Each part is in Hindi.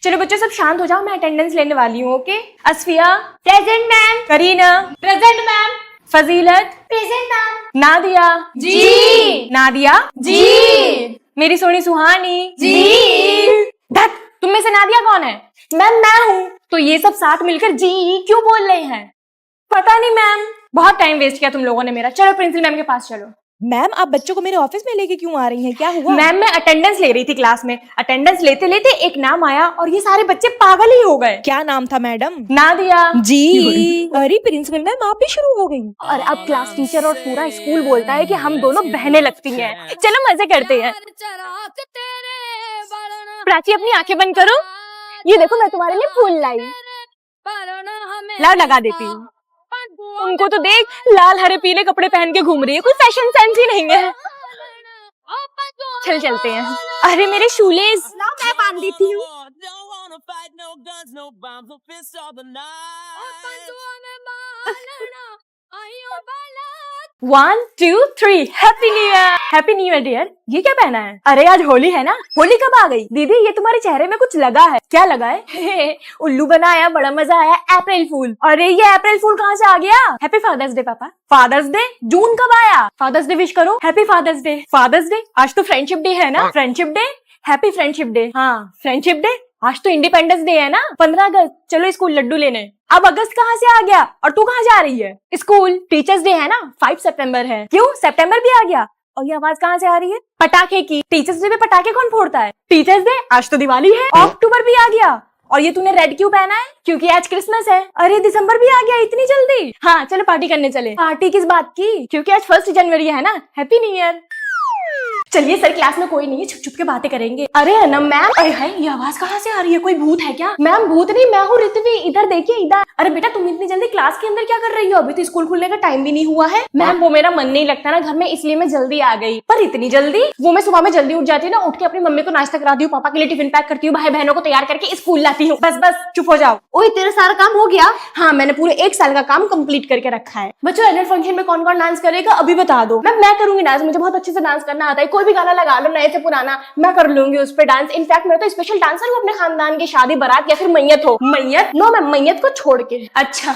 चलो बच्चों सब शांत हो जाओ, मैं अटेंडेंस लेने वाली हूँ। Okay, Asfiya present ma'am, Kareena present ma'am, Fazilat present ma'am, Nadia ji, Nadia ji, Mary Soni सुहानी जी। धत, तुम में से नादिया कौन है? मैम मैं हूँ। तो ये सब साथ मिलकर जी क्यों बोल रहे हैं? पता नहीं मैम, बहुत टाइम वेस्ट किया तुम लोगों ने मेरा। चलो प्रिंसिपल मैम के पास चलो। मैम आप बच्चों को मेरे ऑफिस में लेके क्यों आ रही हैं, क्या हुआ? मैम मैं अटेंडेंस ले रही थी क्लास में, अटेंडेंस लेते लेते एक नाम आया और ये सारे बच्चे पागल ही हो गए। क्या नाम था मैडम? नादिया जी। अरे प्रिंसिपल मैम आप भी शुरू हो गई। और अब क्लास टीचर और पूरा स्कूल बोलता है कि हम दोनों बहनें लगती हैं। चलो मजे करते हैं। प्राची अपनी आंखें बंद करो, ये देखो मैं तुम्हारे लिए फूल लाई, लाओ लगा देती हूँ। उनको तो देख, लाल हरे पीले कपड़े पहन के घूम रही है, कोई फैशन सेंस ही नहीं है। चल चलते हैं। अरे मेरे शूलेस, लाओ मैं बांध देती हूँ। One two three, happy new year. Happy new year dear. ये क्या पहना है? अरे आज होली है ना। होली कब आ गई? दीदी ये तुम्हारे चेहरे में कुछ लगा है। क्या लगा है? उल्लू बनाया, बड़ा मजा आया, अप्रैल फूल। अरे ये अप्रैल फूल कहाँ से आ गया? हैप्पी फादर्स डे पापा। फादर्स डे जून कब आया? फादर्स डे विश करो। Happy father's day. Father's day आज तो फ्रेंडशिप डे है ना। Friendship day, happy friendship day. हाँ फ्रेंडशिप डे। आज तो इंडिपेंडेंस डे है ना, 15 अगस्त। चलो स्कूल लड्डू लेने। अब अगस्त कहाँ से आ गया? और तू कहाँ जा रही है? स्कूल। टीचर्स डे है ना, 5 सितंबर है। क्यों सितंबर भी आ गया? और ये आवाज कहाँ से आ रही है? पटाखे की। टीचर्स डे पे पटाखे कौन फोड़ता है? टीचर्स डे आज तो दिवाली है। अक्टूबर भी आ गया। और ये तूने रेड क्यों पहना है? क्योंकि आज क्रिसमस है। अरे दिसंबर भी आ गया इतनी जल्दी। हाँ चलो पार्टी करने चले। पार्टी किस बात की? क्योंकि आज 1 जनवरी है ना। Happy new year. चलिए सर क्लास में कोई नहीं है, छुप छुप के बातें करेंगे। अरे अनम मैम, अरे है ये आवाज कहाँ से आ रही है? कोई भूत है क्या? मैम भूत नहीं, मैं हूँ ऋत्वी। इधर देखिए इधर। अरे बेटा तुम इतनी जल्दी क्लास के अंदर क्या कर रही हो? अभी तो स्कूल खुलने का टाइम भी नहीं हुआ है। मैम वो मेरा मन नहीं लगता ना घर में, इसलिए मैं जल्दी आ गई। पर इतनी जल्दी? वो मैं सुबह में जल्दी उठ जाती हूँ ना, उठ के अपनी मम्मी को नाश्ता कराती हूँ, पापा के लिए टिफिन पैक करती हूँ, भाई बहनों को तैयार करके स्कूल लाती हूँ। बस बस चुप हो जाओ। ओए तेरा सारा काम हो गया? हाँ मैंने पूरे 1 साल का काम कंप्लीट करके रखा है। बच्चों एनुअल फंक्शन में कौन कौन डांस करेगा अभी बता दो। मैम मैं करूंगी डांस, मुझे बहुत अच्छे से डांस करना आता है। कोई भी गाना लगा लो, नए से पुराना, मैं कर लूंगी उस पे डांस। इनफैक्ट मैं तो स्पेशल डांसर हूँ अपने खानदान की शादी बारात या फिर मैयत हो। मैयत? नो मैम मैयत को छोड़ के। अच्छा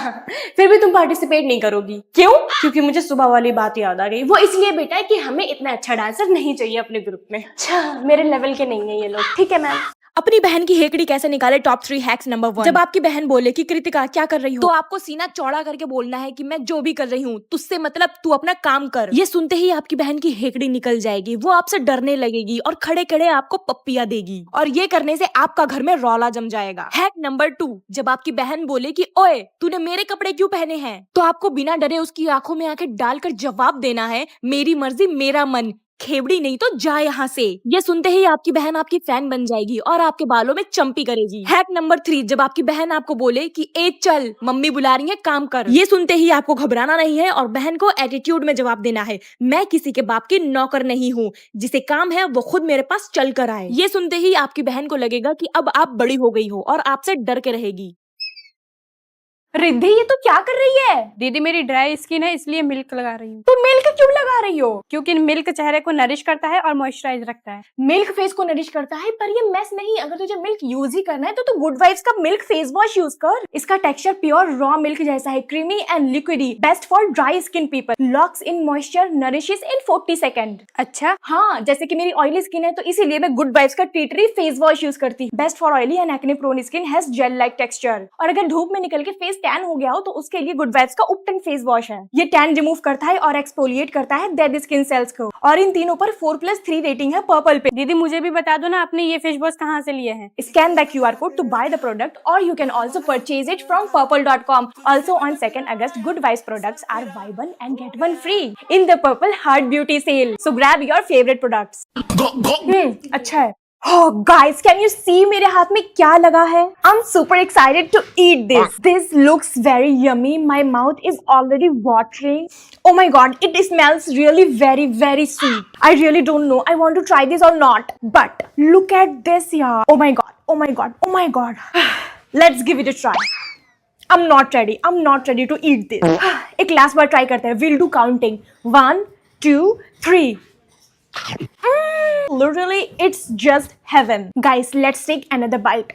फिर भी तुम पार्टिसिपेट नहीं करोगी? क्यों? क्योंकि मुझे सुबह वाली बात याद आ गई। वो इसलिए बेटा कि हमें इतना अच्छा डांसर नहीं चाहिए अपने ग्रुप में। अच्छा मेरे लेवल के नहीं है ये लोग। ठीक है मैम। अपनी बहन की हेकड़ी कैसे निकाले, टॉप 3 हैक्स नंबर 1। जब आपकी बहन बोले कि कृतिका क्या कर रही हो, तो आपको सीना चौड़ा करके बोलना है कि मैं जो भी कर रही हूँ तुझसे मतलब तू अपना काम कर। ये सुनते ही आपकी बहन की हेकड़ी निकल जाएगी, वो आपसे डरने लगेगी और खड़े खड़े आपको पप्पियां देगी। और ये करने से आपका घर में रौला जम जाएगा। हैक नंबर 2, जब आपकी बहन बोले कि ओए तूने मेरे कपड़े क्यों पहने हैं, तो आपको बिना डरे उसकी आंखों में आंखें डालकर जवाब देना है, मेरी मर्जी मेरा मन, खेबड़ी नहीं तो जा यहाँ से। ये सुनते ही आपकी बहन आपकी फैन बन जाएगी और आपके बालों में चंपी करेगी। हैक नंबर 3, जब आपकी बहन आपको बोले कि ए चल मम्मी बुला रही है काम कर, ये सुनते ही आपको घबराना नहीं है और बहन को एटीट्यूड में जवाब देना है, मैं किसी के बाप की नौकर नहीं हूँ, जिसे काम है वो खुद मेरे पास चल कर आए। ये सुनते ही आपकी बहन को लगेगा कि अब आप बड़ी हो गई हो और आपसे डर के रहेगी। रिद्धि ये तो क्या कर रही है? दीदी मेरी ड्राई स्किन है इसलिए मिल्क लगा रही हूँ। तो मिल्क क्यों लगा रही हो? क्योंकि मिल्क चेहरे को नरिश करता है और मॉइस्चराइज रखता है। मिल्क फेस को नरिश करता है, पर ये मेस नहीं। अगर तुझे मिल्क यूज ही करना है तो तू गुड वाइब्स का मिल्क फेस वॉश यूज कर। इसका टेक्सचर प्योर रॉ मिल्क जैसा है, creamy and liquidy, best for dry skin people, locks in moisture, nourishes in 40 second. अच्छा हाँ जैसे कि मेरी ऑयली स्किन है तो इसीलिए मैं गुड वाइब्स का tea tree face wash use करती हूँ। Best for oily and acne prone skin, has gel like texture. और अगर धूप में निकल के फेस टैन हो गया हो तो उसके लिए गुड वाइब्स का उपटन फेस वॉश है। ये टैन रिमूव करता है और एक्सफोलिएट करता है डेड स्किन सेल्स को। और इन तीनों पर 4+3 रेटिंग है पर्पल पे। दीदी मुझे भी बता दो ना आपने ये फेस वॉश कहाँ से लिए हैं? Scan the QR code to buy the product or you can also purchase it from purple.com. Also on 2nd August, Good Vibes products are buy one and get one free in the Purple Heart Beauty sale. So grab your favorite products. अच्छा है। Oh guys, can you see मेरे हाथ में क्या लगा है? I'm super excited to eat this. This looks very yummy. My mouth is already watering. Oh my god, it smells really very very sweet. I really don't know I want to try this or not. But look at this yaar. Oh my god, oh my god, oh my god. Let's give it a try. I'm not ready. I'm not ready to eat this. एक last बार try करते हैं. We'll do counting. 1, 2, 3. Literally, it's just heaven. Guys, let's take another bite.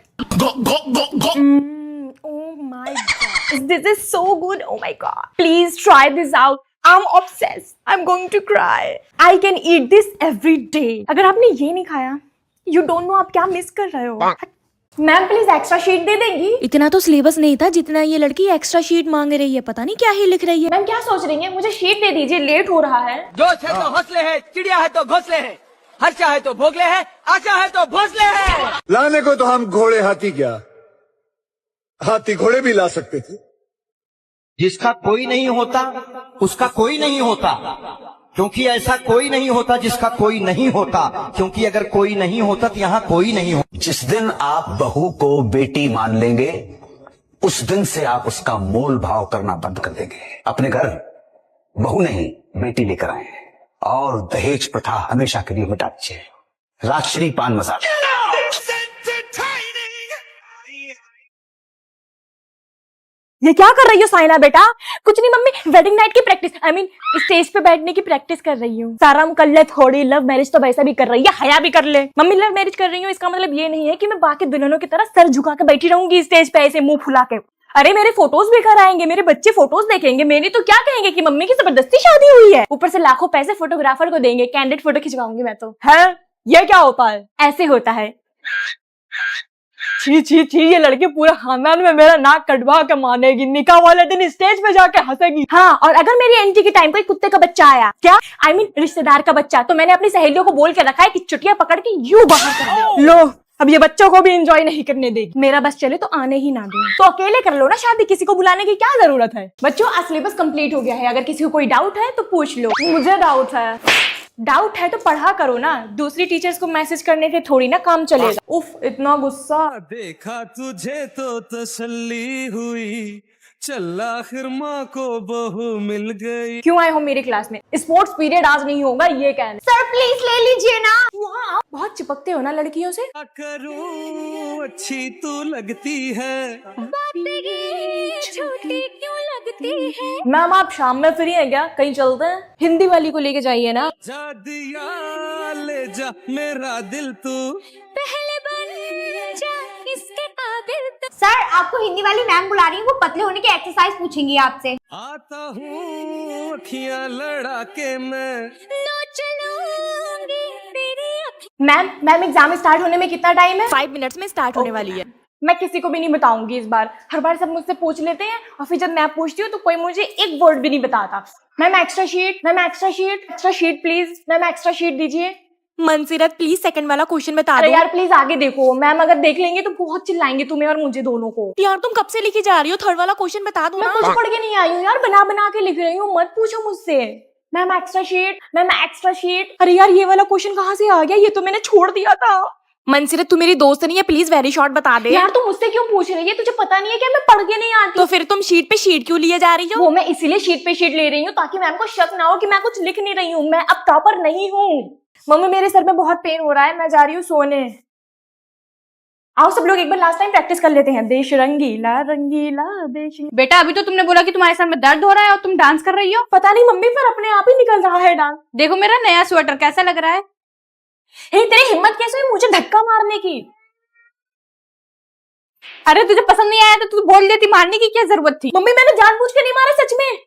Oh my god. This is so good. Oh my god. Please try this out. I'm obsessed. I'm going to cry. I can eat this every day. अगर आपने ये नहीं खाया, you don't know आप क्या मिस कर रहे हो. मैम प्लीज एक्स्ट्रा शीट दे देंगी. इतना तो सिलेबस नहीं था जितना ये लड़की एक्स्ट्रा शीट मांग रही है. पता नहीं क्या ही लिख रही है. मैम क्या सोच रही है? मुझे शीट दे दीजिए, लेट हो रहा है. जोश है तो हौसले है, चिड़िया है तो घोंसले है, हर्षा है तो भोगले है, आशा है तो भोसले है. लाने को तो हम घोड़े हाथी क्या, हाथी घोड़े भी ला सकते थे. जिसका कोई नहीं होता उसका कोई नहीं होता, क्योंकि ऐसा कोई नहीं होता जिसका कोई नहीं होता, क्योंकि अगर कोई नहीं होता तो यहाँ कोई नहीं हो. जिस दिन आप बहू को बेटी मान लेंगे उस दिन से आप उसका मोल भाव करना बंद कर देंगे. अपने घर बहू नहीं बेटी लेकर आए और दहेज प्रथा हमेशा के लिए मिटा दीजिए. राजश्री पान मसाला. ये क्या कर रही हो साइना बेटा? कुछ नहीं मम्मी, वेडिंग नाइट की प्रैक्टिस, आई मीन स्टेज पे बैठने की प्रैक्टिस कर रही हूँ. सारा कर ले थोड़ी. लव मैरिज तो वैसा भी कर रही है, हया भी कर ले. मम्मी लव मैरिज कर रही हूँ इसका मतलब ये नहीं है कि मैं बाकी दुल्हनों की तरह सर झुका के बैठी रहूंगी स्टेज पे ऐसे मुंह फुला के. अरे मेरे फोटोज भी घर आएंगे, मेरे बच्चे फोटोज देखेंगे, मेरी तो क्या कहेंगे कि मम्मी की जबरदस्ती शादी हुई है. ऊपर से लाखों पैसे फोटोग्राफर को देंगे, कैंडिड फोटो खिंचवाऊंगी मैं तो. है ये क्या होता है? ऐसे होता है. छी छी छी, ये लड़की पूरे खानदान में मेरा नाक कटवा के मानेगी. निकाह वाले दिन स्टेज पे जाके हंसेगी. हाँ, और अगर मेरी एंटी के टाइम पे कुत्ते का बच्चा आया, क्या आई मीन रिश्तेदार का बच्चा, तो मैंने अपनी सहेलियों को बोल के रखा है कि चुटिया पकड़ के यूं बाहर कर दो. लो अब ये बच्चों को भी एंजॉय नहीं करने देगी. मेरा बस चले तो आने ही ना दे. तो अकेले कर लो ना शादी, किसी को बुलाने की क्या जरूरत है. बच्चों आज सिलेबस कंप्लीट हो गया है, अगर किसी को कोई डाउट है तो पूछ लो. मुझे डाउट है. डाउट है तो पढ़ा करो ना, दूसरी टीचर्स को मैसेज करने से थोड़ी ना काम चलेगा. उफ इतना गुस्सा. देखा तुझे तो तसल्ली हुई, चल आखिर माँ को बहू मिल गई. क्यों आए हो मेरी क्लास में? स्पोर्ट्स पीरियड आज नहीं होगा ये कहने. सर प्लीज ले लीजिए ना. वाह, बहुत चिपकते हो ना लड़कियों से. क्या करूं अच्छी तू लगती है. छोटी क्यों लगती है. मैम आप शाम में फ्री हैं क्या? कहीं चलते हैं. हिंदी वाली को लेके जाइए ना. जा दिया ले जा मेरा दिल तू. पहले बन जा इसके काबिल. सर आपको हिंदी वाली मैम बुला रही है, वो पतले होने की एक्सरसाइज पूछेंगी आपसे. आता हूँ अखियां लड़ा के मैं. मैम एग्जाम स्टार्ट होने में कितना टाइम है? 5 मिनट्स में स्टार्ट होने वाली है. मैं किसी को भी नहीं बताऊंगी इस बार. हर बार सब मुझसे पूछ लेते हैं और फिर जब मैं पूछती हूँ तो कोई मुझे एक वर्ड भी नहीं बताता. Ma'am extra sheet, ma'am extra sheet, extra sheet please. Ma'am extra sheet दीजिए. मनसीरत प्लीज सेकंड वाला क्वेश्चन बता अरे दो. यार प्लीज आगे देखो, मैम अगर देख लेंगे तो बहुत चिल्लाएंगे तुम्हें और मुझे दोनों को. यार तुम कब से लिखी जा रही हो? थर्ड वाला क्वेश्चन बता दो मैं ना. कुछ पढ़ के नहीं आई हूँ यार, बना बना के लिख रही हूँ, मत पूछो मुझसे. Ma'am extra sheet, ma'am extra sheet. अरे यार ये वाला क्वेश्चन कहाँ से आ गया? ये तो मैंने छोड़ दिया था. मनसीरत तू मेरी दोस्त नहीं है, प्लीज वेरी शॉर्ट बता दे. यार तू मुझसे क्यों पूछ रही है? तुझे पता नहीं है क्या मैं पढ़ के नहीं आती? तो फिर तुम शीट पे शीट क्यों लिए जा रही हो? वो मैं इसीलिए शीट पे शीट ले रही हूँ ताकि मैम को शक ना हो कि मैं कुछ लिख नहीं रही हूँ. मैं अब टॉपर नहीं हूँ. मम्मी मेरे सर में बहुत पेन हो रहा है, मैं जा रही हूँ सोने. आओ सब लोग एक बार लास्ट टाइम प्रैक्टिस कर लेते हैं. देश रंगीला रंगीला देश. बेटा अभी तो तुमने बोला कि तुम्हारे सर में दर्द हो रहा है और तुम डांस कर रही हो. पता नहीं मम्मी पर अपने आप ही निकल रहा है डांस. देखो मेरा नया स्वेटर कैसा लग रहा है. हे तेरी हिम्मत कैसे हुई मुझे धक्का मारने की? अरे तुझे पसंद नहीं आया तो तू बोल देती, मारने की क्या जरूरत थी. मम्मी मैंने जानबूझ के नहीं मारा सच में.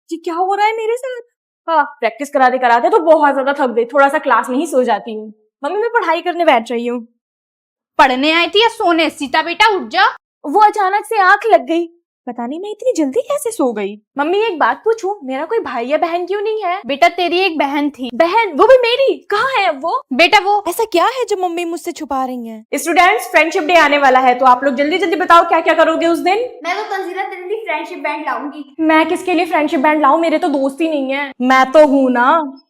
ये क्या हो रहा है मेरे साथ? हाँ प्रैक्टिस कराते कराते तो बहुत ज्यादा थक गई, थोड़ा सा क्लास में ही सो जाती हूँ. मम्मी मैं पढ़ाई करने बैठ रही हूँ. पढ़ने आई थी या सोने? सीता बेटा उठ जा. वो अचानक से आंख लग गई, पता नहीं मैं इतनी जल्दी कैसे सो गई. मम्मी एक बात पूछूं, मेरा कोई भाई या बहन क्यों नहीं है? बेटा तेरी एक बहन थी. बहन? वो भी मेरी? कहाँ है अब वो? बेटा वो ऐसा क्या है जो मम्मी मुझसे छुपा रही हैं? स्टूडेंट्स फ्रेंडशिप डे आने वाला है तो आप लोग जल्दी जल्दी बताओ क्या क्या करोगे उस दिन. मैं तो तंजीला तेरे लिए फ्रेंडशिप बैंड लाऊंगी. मैं किसके लिए फ्रेंडशिप बैंड लाऊं? मेरे तो दोस्त ही नहीं है. मैं तो हूँ ना.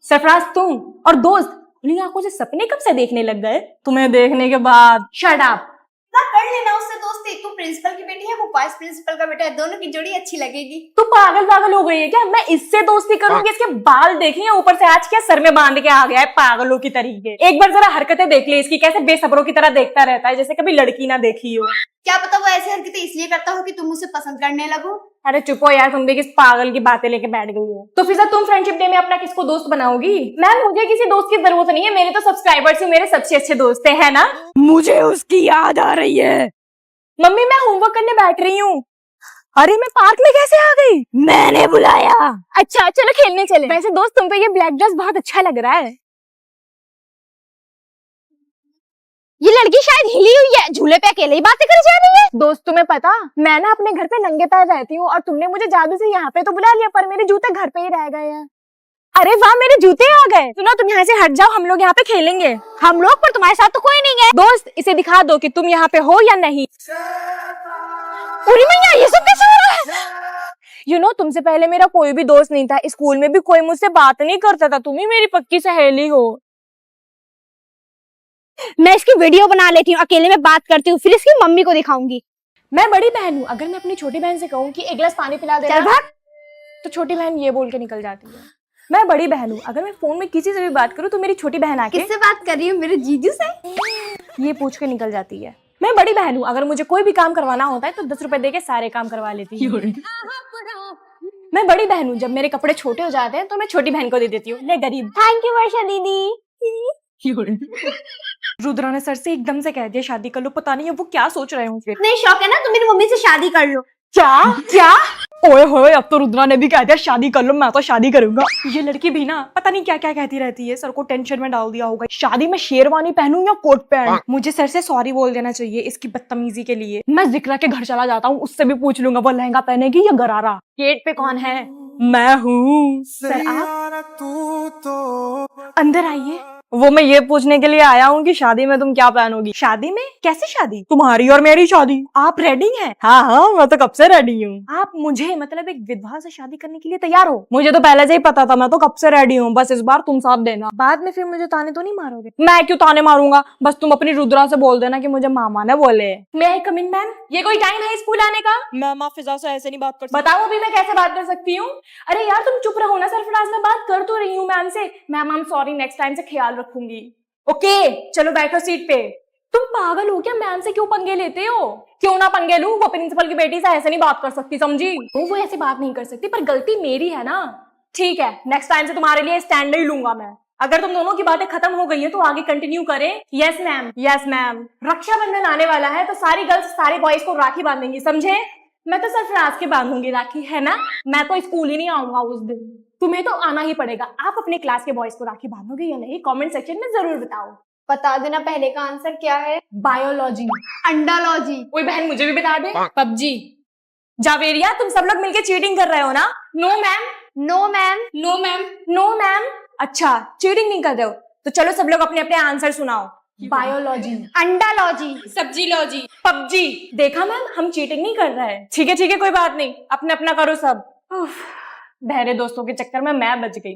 सरफराज तुम और दोस्त खुली आंखों से सपने कब से देखने लग गए? तुम्हें देखने के बाद. Shut up. कर लेना उससे दोस्ती. तू प्रिंसिपल की बेटी है, वो वाइस प्रिंसिपल का बेटा है, दोनों की जोड़ी अच्छी लगेगी. तू पागल हो गई है क्या? मैं इससे दोस्ती करूंगी? इसके बाल देखिए ऊपर से आज क्या सर में बांध के आ गया है पागलों की तरीके. एक बार जरा हरकतें देख ले इसकी, कैसे बेसब्रों की तरह देखता रहता है जैसे कभी लड़की ना देखी हो. क्या पता वो ऐसी हरकतें इसलिए करता हो कि तुम उसे पसंद करने लगो. अरे चुप हो यार, तुम भी किस पागल की बातें लेके बैठ गई हो। तो फिजा तुम फ्रेंडशिप डे में अपना किसको दोस्त बनाओगी? मैम मुझे किसी दोस्त की जरूरत नहीं है, मेरे तो सब्सक्राइबर्स ही मेरे सबसे अच्छे दोस्त है ना। मुझे उसकी याद आ रही है। मम्मी मैं होमवर्क करने बैठ रही हूँ। अरे मैं पार्क में कैसे आ गई? मैंने बुलाया। अच्छा चलो खेलने चले। वैसे दोस्त तुम पे ये ब्लैक ड्रेस बहुत अच्छा लग रहा है। ये लड़की शायद हिली हुई है, झूले पे अकेले ही बातें कर जा रही है। दोस्त तुम्हें पता, मैं ना अपने घर पे नंगे पैर रहती हूँ और तुमने मुझे जादू से यहाँ पे तो बुला लिया, पर मेरे जूते घर पे ही रह गए हैं। अरे वाह मेरे जूते आ गए। सुनो तुम यहाँ से हट जाओ, हम लोग यहाँ पे खेलेंगे। हम लोग, पर तुम्हारे साथ तो कोई नहीं है। दोस्त इसे दिखा दो कि तुम यहाँ पे हो या नहीं। पूरी मैया ये सब कैसे हो रहा है? यू नो तुमसे पहले मेरा कोई भी दोस्त नहीं था, स्कूल में भी कोई मुझसे बात नहीं करता था, तुम ही मेरी पक्की सहेली हो। मैं इसकी वीडियो बना लेती हूँ, अकेले में बात करती हूँ, फिर इसकी मम्मी को दिखाऊंगी। मैं बड़ी बहन हूँ, अगर मैं अपनी छोटी बहन से कहूँ कि एक गिलास पानी पिला दे, चल भाग। तो छोटी बहन ये बोल के निकल जाती है। मैं बड़ी बहन हूँ, अगर मैं फोन में किसी से भी बात करूँ तो मेरी छोटी बहन आके किससे बात कर रही हूँ? मेरे जीजू से। ये पूछ के निकल जाती है। मैं बड़ी बहन हूँ, अगर मुझे कोई भी काम करवाना होता है तो 10 रुपए दे के सारे काम करवा लेती हूँ। मैं बड़ी बहन हूँ, जब मेरे कपड़े छोटे हो जाते हैं तो मैं छोटी बहन को दे देती हूँ, ले गरीब। थैंक यू वर्षा दीदी। रुद्रा ने सर से एकदम से कह दिया शादी कर लो, पता नहीं अब वो क्या सोच रहे होंगे। नहीं शौक है ना, तुम मेरी मम्मी से शादी कर लो। क्या क्या? ओए होए, अब तो रुद्रा ने भी कह दिया शादी कर लो, मैं तो शादी करूंगा। ये लड़की भी ना पता नहीं क्या क्या कहती रहती है, सर को टेंशन में डाल दिया होगा। शादी में शेरवानी पहनूं या कोट पैंट? मुझे सर से सॉरी बोल देना चाहिए इसकी बदतमीजी के लिए। मैं जिक्रा के घर चला जाता हूँ, उससे भी पूछ लूंगा वो लहंगा पहनेगी या गरारा। गेट पे कौन है? मैं हूँ। सर आप अंदर आइए। वो मैं ये पूछने के लिए आया हूँ कि शादी में तुम क्या पहनोगी। शादी में? कैसी शादी? तुम्हारी और मेरी शादी। आप रेडी हैं? हाँ हाँ मैं तो कब से रेडी हूँ। आप मुझे मतलब एक विधवा से शादी करने के लिए तैयार हो? मुझे तो पहले से ही पता था, मैं तो कब से रेडी हूँ, बस इस बार तुम साथ देना। बाद में फिर मुझे ताने तो नहीं मारोगे? मैं क्यों ताने मारूंगा, बस तुम अपनी रुद्रा से बोल देना कि मुझे मामा ने बोले। मैं आई कम इन मैम? ये कोई टाइम है स्कूल आने का? मैम आप फिजा से ऐसे नहीं बात कर सकती। बताओ अभी मैं कैसे बात कर सकती हूँ? अरे यार तुम चुप रहो ना, सरफराज मैं बात कर तो रही हूँ मैम से। Ma'am I am sorry, next time से ख्याल रखूंगी। ओके चलो बैठो सीट पे। तुम पागल हो क्या? मैम से क्यों पंगे लेते हो? क्यों ना पंगे लूं, वो प्रिंसिपल की बेटी से ऐसे नहीं बात कर सकती, समझी? वो ऐसे बात नहीं कर सकती, पर गलती मेरी है ना। ठीक है नेक्स्ट टाइम से तुम्हारे लिए स्टैंड नहीं लूंगा मैं। अगर तुम दोनों की बातें खत्म हो गई है तो आगे कंटिन्यू करें। Yes ma'am, yes ma'am. Rakshabandhan आने वाला है तो सारी गर्ल्स सारे बॉयज को राखी बांधेंगी, समझे? मैं तो सरफराज के बांधूंगी राखी, है ना? मैं तो स्कूल ही नहीं आऊंगा उस दिन। तुम्हें तो आना ही पड़ेगा। आप अपने क्लास के बॉयज को राखी बांधोगे या नहीं, कमेंट सेक्शन में जरूर बताओ। बता देना पहले का आंसर क्या है? बायोलॉजी। अंडालॉजी। कोई बहन मुझे भी बता दे। पबजी। जावेरिया तुम सब लोग मिलके चीटिंग कर रहे हो ना? No ma'am. No ma'am. No ma'am. No ma'am. अच्छा चीटिंग नहीं कर रहे हो तो चलो सब लोग अपने अपने आंसर सुनाओ। बायोलॉजी। अंडालॉजी। सब्जी लॉजी। पबजी। देखा मैम, हम चीटिंग नहीं कर रहे हैं। ठीक है कोई बात नहीं, अपना अपना करो सब। बहरे दोस्तों के चक्कर में मैं बच गई।